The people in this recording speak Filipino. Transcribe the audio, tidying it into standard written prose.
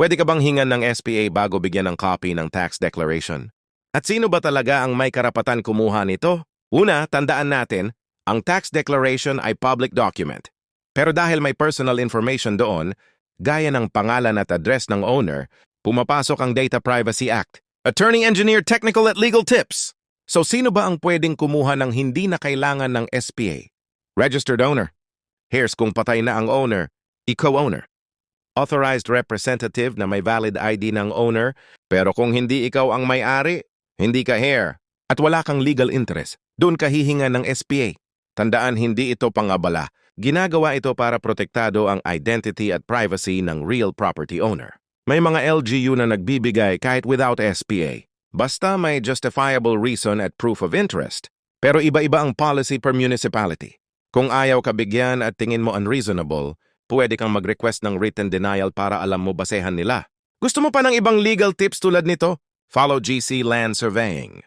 Pwede ka bang hingan ng SPA bago bigyan ng copy ng tax declaration? At sino ba talaga ang may karapatan kumuha nito? Una, tandaan natin, ang tax declaration ay public document. Pero dahil may personal information doon, gaya ng pangalan at address ng owner, pumapasok ang Data Privacy Act. Attorney Engineer Technical at Legal Tips. So sino ba ang pwedeng kumuha ng hindi na kailangan ng SPA? Registered owner. Here's kung patay na ang owner, co-owner. Authorized representative na may valid ID ng owner, pero kung hindi ikaw ang may-ari, hindi ka heir, at wala kang legal interest, doon ka hihinga ng SPA. Tandaan, hindi ito pangabala. Ginagawa ito para protektado ang identity at privacy ng real property owner. May mga LGU na nagbibigay kahit without SPA. Basta may justifiable reason at proof of interest. Pero iba-iba ang policy per municipality. Kung ayaw ka bigyan at tingin mo unreasonable, pwede kang mag-request ng written denial para alam mo basehan nila. Gusto mo pa ng ibang legal tips tulad nito? Follow GC Land Surveying.